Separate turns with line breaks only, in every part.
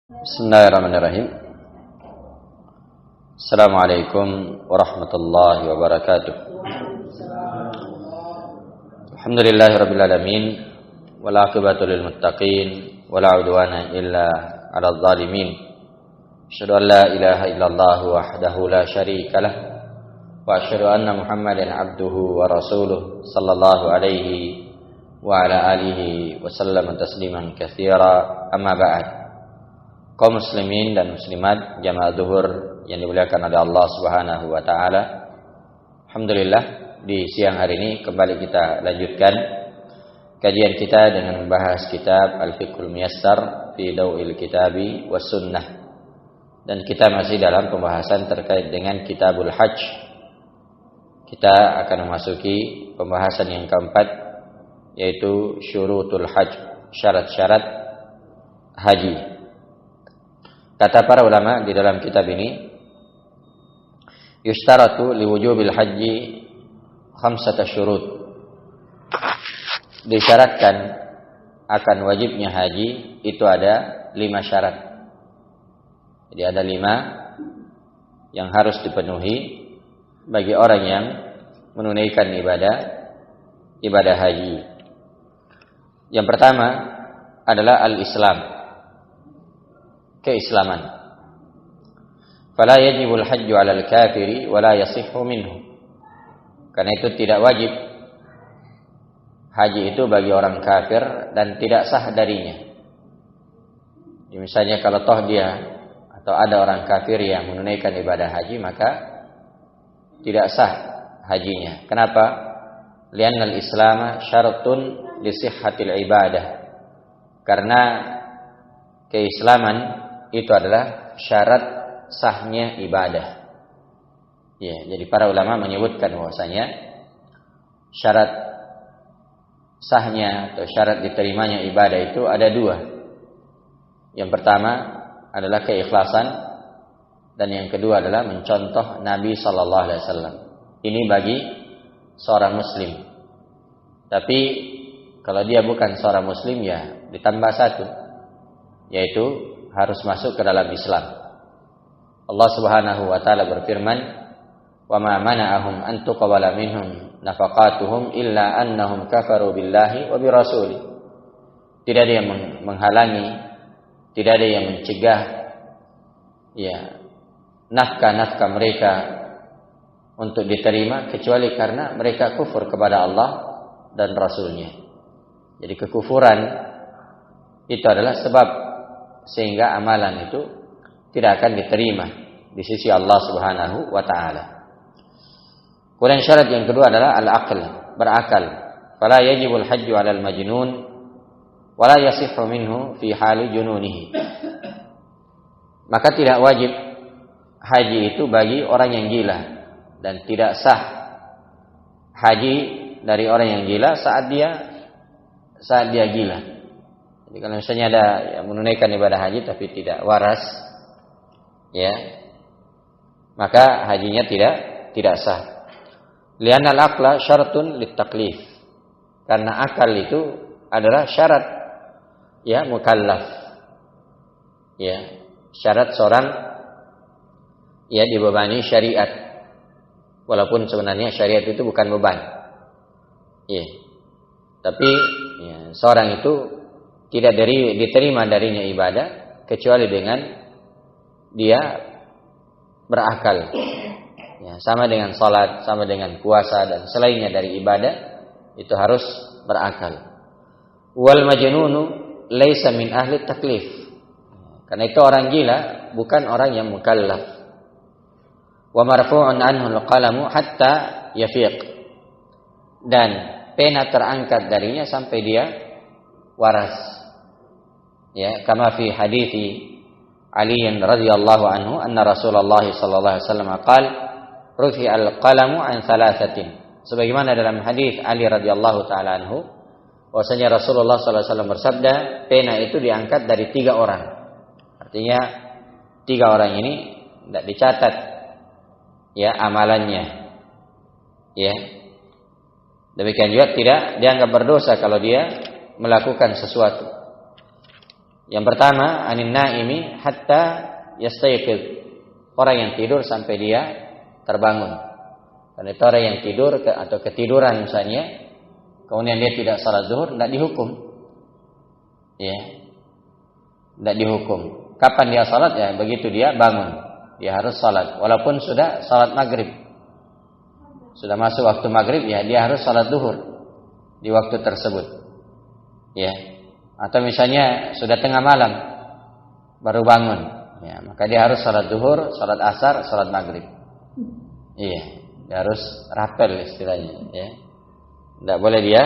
Bismillahirrahmanirrahim. Assalamualaikum warahmatullahi wabarakatuh. Alhamdulillahirabbil alamin wal aqibatu lil muttaqin wala udwana illa 'alal zalimin. Asyhadu an la ilaha illallah wahdahu la syarikalah wa asyhadu anna Muhammadan 'abduhu wa rasuluh sallallahu alaihi wa ala alihi wa sallam tasliman katsira. Amma ba'd. Kaum muslimin dan muslimat jamaah zuhur yang dimuliakan oleh Allah Subhanahu wa taala. Alhamdulillah, di siang hari ini kembali kita lanjutkan kajian kita dengan membahas kitab Al-Fiqhul Muyassar fi Daw'il Kitabi was Sunnah. Dan kita masih dalam pembahasan terkait dengan Kitabul Hajj. Kita akan memasuki pembahasan yang keempat, yaitu Syurutul Hajj, syarat-syarat haji. Kata para ulama di dalam kitab ini, yustaratu liwujubil haji khamsata syurut. Disyaratkan akan wajibnya haji itu ada 5 syarat. Jadi ada 5 yang harus dipenuhi bagi orang yang menunaikan ibadah haji. Yang pertama adalah al-Islam, keislaman. Fala yajibul hajju 'alal kafiri wa la yasihhu minhu. Karena itu tidak wajib haji itu bagi orang kafir dan tidak sah darinya. Jadi misalnya kalau toh dia atau ada orang kafir yang menunaikan ibadah haji, maka tidak sah hajinya. Kenapa? Li'annal Islam syaratun li sihhatil ibadah. Karena keislaman itu adalah syarat sahnya ibadah. Ya, jadi para ulama menyebutkan bahwasanya syarat sahnya atau syarat diterimanya ibadah itu ada 2. Yang pertama adalah keikhlasan, dan yang kedua adalah mencontoh Nabi sallallahu alaihi wasallam. Ini bagi seorang muslim. Tapi kalau dia bukan seorang muslim, ya ditambah 1, yaitu harus masuk ke dalam Islam. Allah Subhanahu wa taala berfirman, "Wa ma mana'ahum an tuqbala minhum nafaqatuhum illa annahum kafaru billahi wa birasuli." Tidak ada yang menghalangi, tidak ada yang mencegah nafkah-nafkah mereka untuk diterima kecuali karena mereka kufur kepada Allah dan Rasulnya. Jadi kekufuran itu adalah sebab sehingga amalan itu tidak akan diterima di sisi Allah Subhanahu wa taala. Kemudian syarat yang kedua adalah al-aql, berakal. Fala yajibul hajju 'alal majnun wa la yasihhu minhu fi hali jununihi. Maka tidak wajib haji itu bagi orang yang gila, dan tidak sah haji dari orang yang gila saat dia gila. Jadi kalau misalnya ada yang menunaikan ibadah haji tapi tidak waras, maka hajinya tidak sah. Li'annal aqla syaratun littaklif. Karena akal itu adalah syarat mukallaf. Syarat seorang dibebani syariat. Walaupun sebenarnya syariat itu bukan beban. Tapi seorang itu tidak diterima darinya ibadah kecuali dengan dia berakal. Sama dengan salat, sama dengan puasa dan selainnya dari ibadah, itu harus berakal. Wal majnunu laisa min ahli taklif. Karena itu orang gila bukan orang yang mukallaf. Wa marfu'un anhu al-qalamu hatta yafiq. Dan pena terangkat darinya sampai dia waras. Kama fi hadithi Ali radhiyallahu anhu anna Rasulullah sallallahu alaihi wasallam qala rufi'al qalamu an thalathatin. Sebagaimana dalam hadis Ali radhiyallahu taala anhu, bahwasanya Rasulullah sallallahu alaihi wasallam bersabda, pena itu diangkat dari 3 orang. Artinya 3 orang ini tidak dicatat amalannya. Demikian juga tidak dianggap berdosa kalau dia melakukan sesuatu. Yang pertama, anin naimi hatta yastayqidh. Orang yang tidur sampai dia terbangun. Karena itu orang yang tidur atau ketiduran misalnya, kemudian dia tidak salat zuhur, tidak dihukum. Ya. Tidak dihukum. Kapan dia salat? Ya, begitu dia bangun. Dia harus salat. Walaupun sudah salat maghrib. Sudah masuk waktu maghrib, ya dia harus salat zuhur di waktu tersebut. Ya. Atau misalnya sudah tengah malam baru bangun, ya, maka dia harus salat zuhur, salat asar, salat maghrib. Iya, dia harus rapel istilahnya, ya. Tidak boleh dia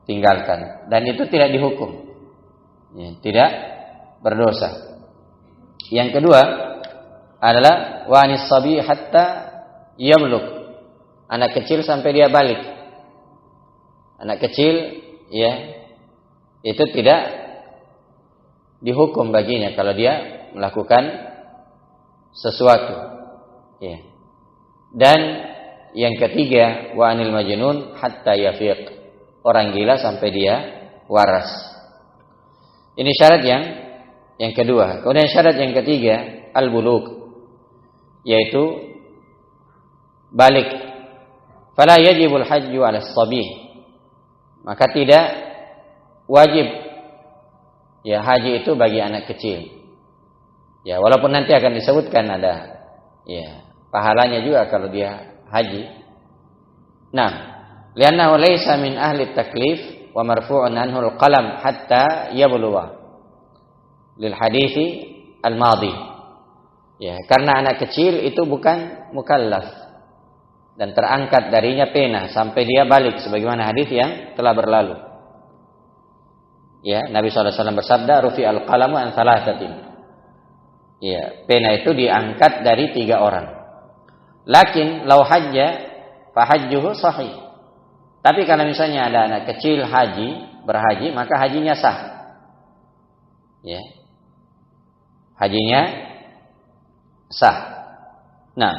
tinggalkan, dan itu tidak dihukum, ya, tidak berdosa. Yang kedua adalah wanis sabi hatta yamluk, anak kecil sampai dia balik. Anak kecil, ya, itu tidak dihukum baginya kalau dia melakukan sesuatu. Ya. Dan yang ketiga, wa anil majnun hatta yafiq, orang gila sampai dia waras. Ini syarat yang kedua. Kemudian syarat yang ketiga, al-bulugh, yaitu balik. Fala yajibul hajju 'ala as-sabih, maka tidak wajib, ya, haji itu bagi anak kecil. Ya, walaupun nanti akan disebutkan ada, ya, pahalanya juga kalau dia haji. Nah, li'annahu laysa min ahli taklif wa marfu'un anhu al-qalam hatta yablugha lil hadithi al-madhi. Ya, karena anak kecil itu bukan mukallaf dan terangkat darinya pena sampai dia balik, sebagaimana hadis yang telah berlalu. Ya, Nabi SAW bersabda, rufi al-qalamu an thalathatin. Ya, pena itu diangkat dari 3 orang. Lakin law hajja fa hajjuhu sahih. Tapi kalau misalnya ada anak kecil berhaji, maka hajinya sah. Ya. Hajinya sah. Nah,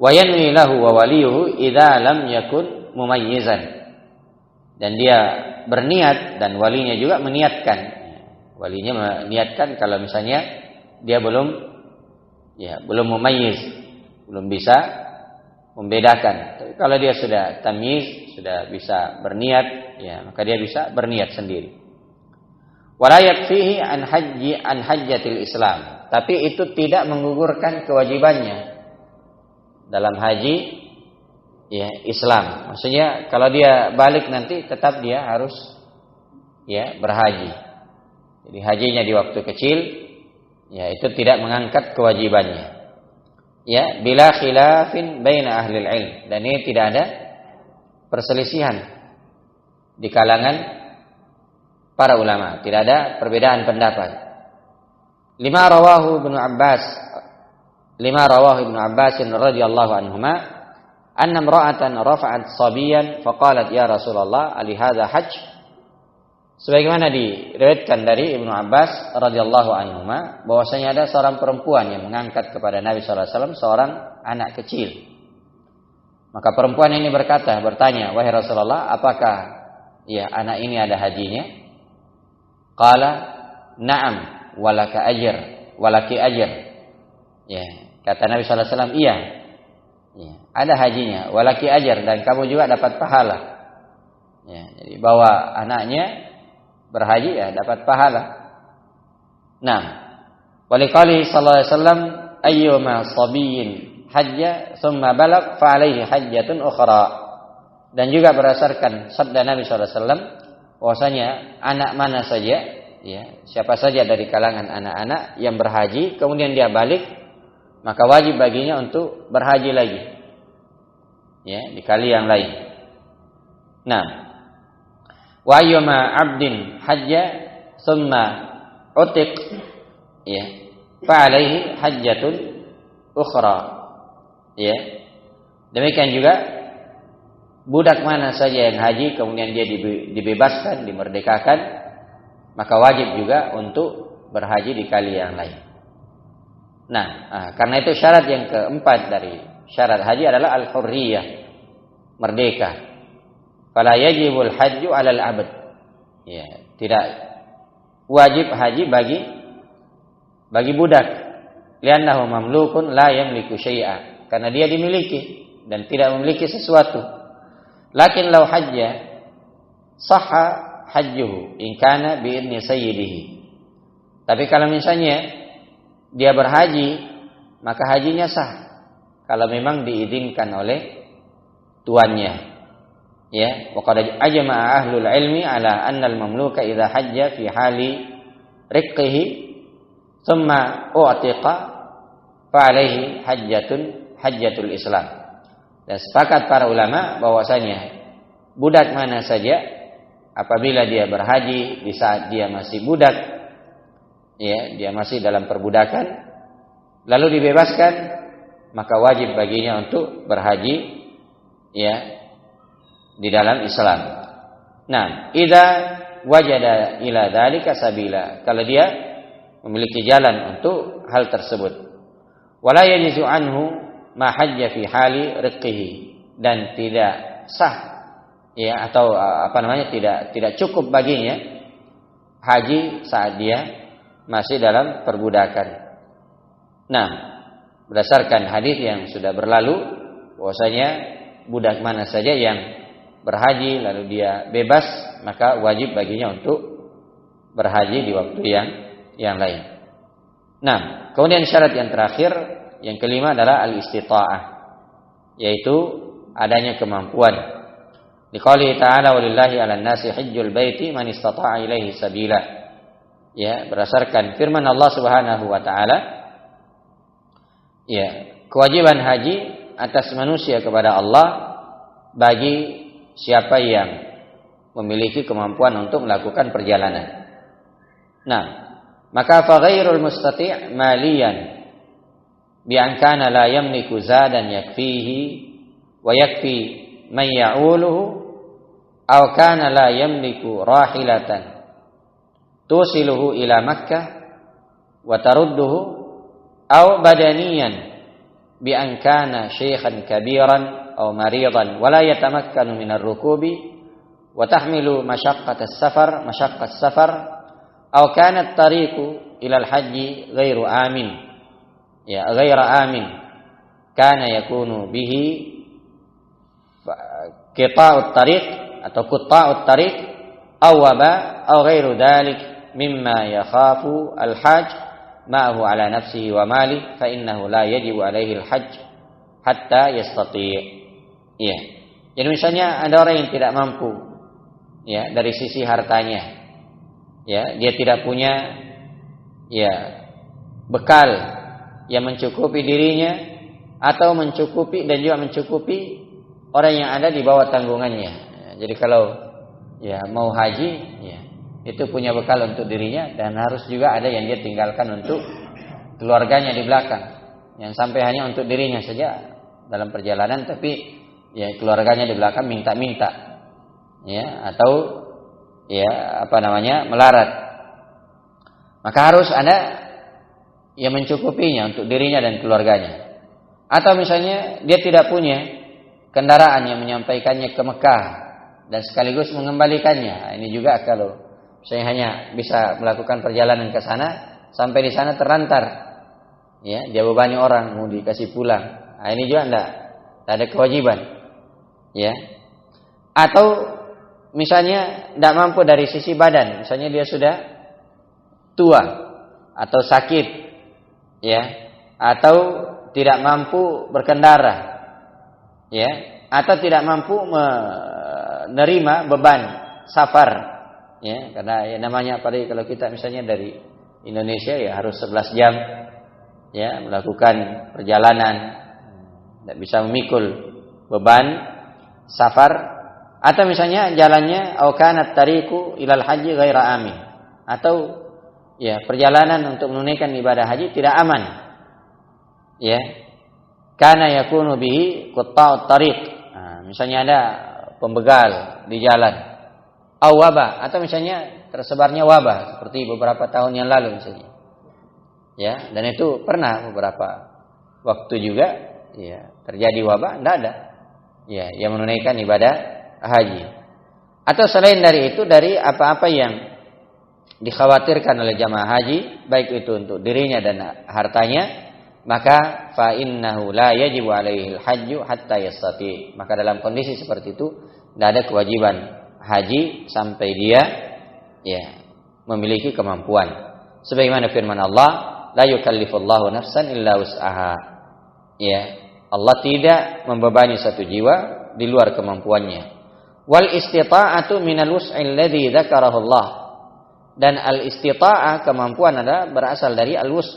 wa yanwi lahu wa waliyuhu idza lam yakun mumayyizan. Dan dia berniat dan walinya juga meniatkan. Walinya meniatkan kalau misalnya dia belum mumayyiz, belum bisa membedakan. Tapi kalau dia sudah tamyiz, sudah bisa berniat, ya, maka dia bisa berniat sendiri. Wala yakfihi an hajjatil Islam. Tapi itu tidak menggugurkan kewajibannya dalam haji, ya, Islam. Maksudnya kalau dia balik nanti tetap dia harus, ya, berhaji. Jadi hajinya di waktu kecil, ya, itu tidak mengangkat kewajibannya. Ya, bila khilafin baina ahli ilm, dan ini tidak ada perselisihan di kalangan para ulama, tidak ada perbedaan pendapat. Lima rawahu Ibnu Abbas radhiyallahu anhuma anna imra'atan rafa'at sabiyan faqalat ya Rasulullah ali hadza hajj. Sebagaimana diriwayatkan dari Ibnu Abbas radhiyallahu anhuma bahwasanya ada seorang perempuan yang mengangkat kepada Nabi sallallahu alaihi wasallam seorang anak kecil. Maka perempuan ini bertanya, wahai Rasulullah, apakah, ya, anak ini ada hajinya? Qala na'am walaki ajr. Ya, kata Nabi sallallahu alaihi wasallam, iya. Ya, ada hajinya, walaki ajar, dan kamu juga dapat pahala. Ya, jadi bawa anaknya berhaji, ya, dapat pahala. Nah, waliqali sallallahu alaihi wasallam ayyuma sabiyyin hajja thumma balagh fa alaihi hajjatun ukhra. Dan juga berdasarkan sabda Nabi sallallahu alaihi wasallam bahwasanya anak mana saja, ya, siapa saja dari kalangan anak-anak yang berhaji kemudian dia balik, maka wajib baginya untuk berhaji lagi, ya, di kali yang lain. Nah, wa ayyuma 'abdin hajja thumma utiq, ya, fa alaihi hajjatun ukhra. Ya. Demikian juga budak mana saja yang haji kemudian dia dibebaskan, dimerdekakan, maka wajib juga untuk berhaji di kali yang lain. Nah, karena itu syarat yang keempat dari syarat haji adalah al-hurriyah, merdeka. Fala yajibul hajju 'alal 'abd. Ya, tidak wajib haji bagi budak. Li'annahu mamlukun la yamliku syai'a, karena dia dimiliki dan tidak memiliki sesuatu. Lakin law hajja sahha hajjuhu in kana bi idni sayyidihi. Tapi kalau misalnya dia berhaji, maka hajinya sah kalau memang diizinkan oleh tuannya. Ya, wa qad ajma'a ahlul ilmi ala anna al-mamluka idza hajja fi hali riqqihi thumma u'tiqa fa alaihi hajjatul Islam. Dan sepakat para ulama bahwasanya budak mana saja apabila dia berhaji di saat dia masih budak, ya, dia masih dalam perbudakan, lalu dibebaskan, maka wajib baginya untuk berhaji, ya, di dalam Islam. Nah, idza wajada ila dzalika sabila, kalau dia memiliki jalan untuk hal tersebut. Wala yajizu anhu ma hajja fi hali riqqihi, dan tidak sah, ya, atau tidak cukup baginya haji saat dia masih dalam perbudakan. Nah, berdasarkan hadis yang sudah berlalu bahwasanya budak mana saja yang berhaji lalu dia bebas, maka wajib baginya untuk berhaji di waktu yang lain. Nah, kemudian syarat yang terakhir, yang kelima adalah al-istita'ah, yaitu adanya kemampuan. Liqouli ta'ala walillahi 'alan nasi hajjul baiti man istata'a ilaihi sabila. Ya, berdasarkan firman Allah Subhanahu wa taala, ya, kewajiban haji atas manusia kepada Allah bagi siapa yang memiliki kemampuan untuk melakukan perjalanan. Nah, maka fa ghairul mustati' maliyan bi an kana la yamliku zadan yakfihi wa yakfi man ya'uluhu aw kana la yamliku rahilatan tusiluhu ila Makkah wa tarudduhu aw badaniyan bi an kana shaykhan kabiran أو مريضا ولا يتمكن من الركوب وتحمل مشقة السفر أو كان الطريق إلى الحج غير آمن كان يكون به قطاع الطريق أو وباء أو غير ذلك مما يخاف الحاج معه على نفسه وماله فإنه لا يجب عليه الحج حتى يستطيع. Ya, jadi misalnya ada orang yang tidak mampu, ya, dari sisi hartanya, ya, dia tidak punya, ya, bekal yang mencukupi dirinya atau mencukupi dan juga mencukupi orang yang ada di bawah tanggungannya. Ya, jadi kalau, ya, mau haji, ya, itu punya bekal untuk dirinya dan harus juga ada yang dia tinggalkan untuk keluarganya di belakang, yang sampai hanya untuk dirinya saja dalam perjalanan, tapi ya keluarganya di belakang minta-minta, ya, atau ya melarat. Maka harus ada yang mencukupinya untuk dirinya dan keluarganya. Atau misalnya dia tidak punya kendaraan yang menyampaikannya ke Mekah dan sekaligus mengembalikannya. Ini juga kalau saya hanya bisa melakukan perjalanan ke sana, sampai di sana terlantar, ya, dia bebani orang mau dikasih pulang. Nah, ini juga tidak ada kewajiban. Ya, atau misalnya tidak mampu dari sisi badan, misalnya dia sudah tua atau sakit, ya, atau tidak mampu berkendara, ya, atau tidak mampu menerima beban safar, ya, karena ya namanya kalau kita misalnya dari Indonesia ya harus 11 jam, ya, melakukan perjalanan, tidak bisa memikul beban safar, atau misalnya jalannya au kanat tariqu ilal haji ghaira amin, atau ya perjalanan untuk menunaikan ibadah haji tidak aman, ya, kana yakunu bihi qatta'ut tariq. Nah, misalnya ada pembegal di jalan, au wabah, atau misalnya tersebarnya wabah seperti beberapa tahun yang lalu misalnya, ya, dan itu pernah beberapa waktu juga, ya, terjadi wabah, tidak ada, ya, yang menunaikan ibadah haji. Atau selain dari itu, dari apa-apa yang dikhawatirkan oleh jamaah haji, baik itu untuk dirinya dan hartanya, maka fa innahu la yajibu alaihi al-hajju hatta yastati. Maka dalam kondisi seperti itu tidak ada kewajiban haji sampai dia memiliki kemampuan. Sebagaimana firman Allah, la yukallifullahu nafsan illa wus'aha. Allah tidak membebani satu jiwa di luar kemampuannya. Wal istita'atu minal wus'il ladzi dzakarahu Allah. Dan al-istita'ah, kemampuan adalah berasal dari al-wus',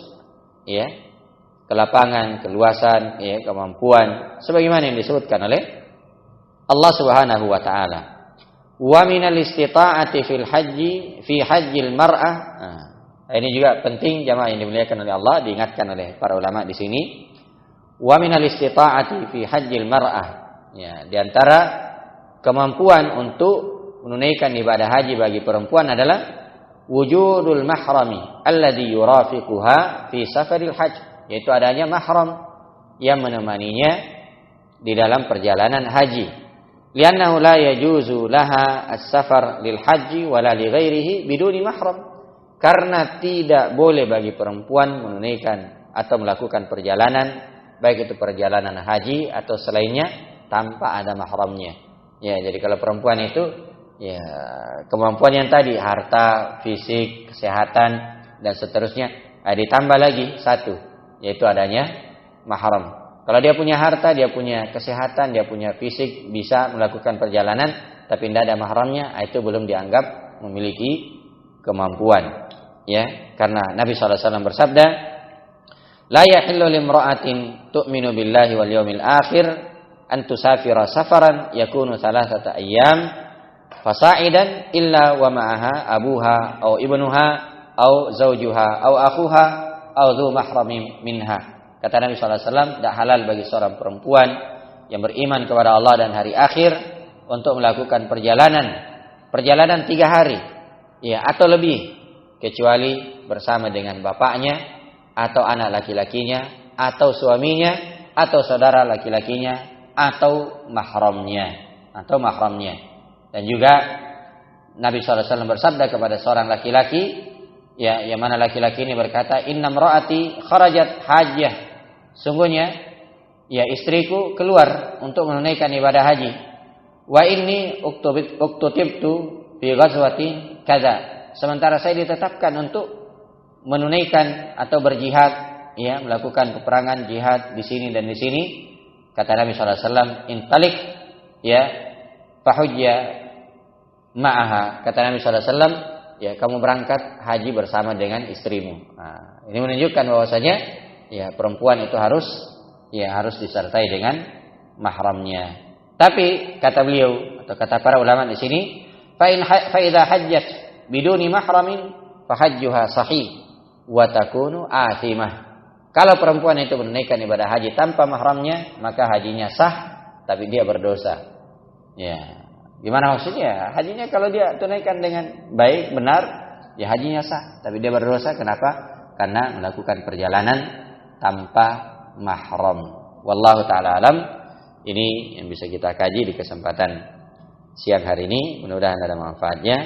kelapangan, keluasan, kemampuan, sebagaimana yang disebutkan oleh Allah Subhanahu wa taala. Wa minal istita'ati fil haji fi hajjil mar'ah. Ini juga penting jamaah yang dimuliakan oleh Allah, diingatkan oleh para ulama di sini. Wa minal istita'ati fi hajjil mar'ah. Di antara kemampuan untuk menunaikan ibadah haji bagi perempuan adalah wujudul mahrami alladhi yurafiquha fi safaril hajj, yaitu adanya mahram yang menemaninya di dalam perjalanan haji. Li'annahu la yajuzu laha as-safar lil haji wala li ghairihi biduni mahram. Karena tidak boleh bagi perempuan menunaikan atau melakukan perjalanan, baik itu perjalanan haji atau selainnya, tanpa ada mahramnya. Jadi kalau perempuan itu kemampuan yang tadi, harta, fisik, kesehatan dan seterusnya, ditambah lagi satu, yaitu adanya mahram. Kalau dia punya harta, dia punya kesehatan, dia punya fisik, bisa melakukan perjalanan, tapi tidak ada mahramnya, itu belum dianggap memiliki kemampuan. Karena Nabi SAW bersabda, la yahillu limra'atin tu'minu billahi wal yawmil akhir an tusafira safaran yakunu thalathata ayyam fasa'idan illa wa ma'aha abuha au ibnuha au zaujuha au akhuha au dzu mahramin minha. Kata Nabi SAW, tidak halal bagi seorang perempuan yang beriman kepada Allah dan hari akhir untuk melakukan perjalanan 3 hari atau lebih, kecuali bersama dengan bapaknya atau anak laki-lakinya atau suaminya atau saudara laki-lakinya atau mahramnya. Dan juga Nabi SAW bersabda kepada seorang laki-laki, yang mana laki-laki ini berkata, inna mra'ati kharajat hajjah, sungguhnya istriku keluar untuk menunaikan ibadah haji. Wa inni uktutibtu fi ghazwatin kadza, sementara saya ditetapkan untuk menunaikan atau berjihad, melakukan peperangan jihad di sini dan di sini. Kata Nabi SAW, intalik fahujja ma'aha. Kata Nabi SAW, kamu berangkat haji bersama dengan istrimu. Ini menunjukkan bahwasanya perempuan itu harus disertai dengan mahramnya. Tapi kata beliau atau kata para ulama di sini, fa idza hajjat biduni mahramin fa hajjuha sahih wa takunu athimah. Kalau perempuan itu menunaikan ibadah haji tanpa mahramnya, maka hajinya sah, tapi dia berdosa. Gimana maksudnya? Hajinya kalau dia tunaikan dengan baik, benar, hajinya sah, tapi dia berdosa. Kenapa? Karena melakukan perjalanan tanpa mahram. Wallahu ta'ala alam. Ini yang bisa kita kaji di kesempatan siang hari ini. Mudah-mudahan ada manfaatnya.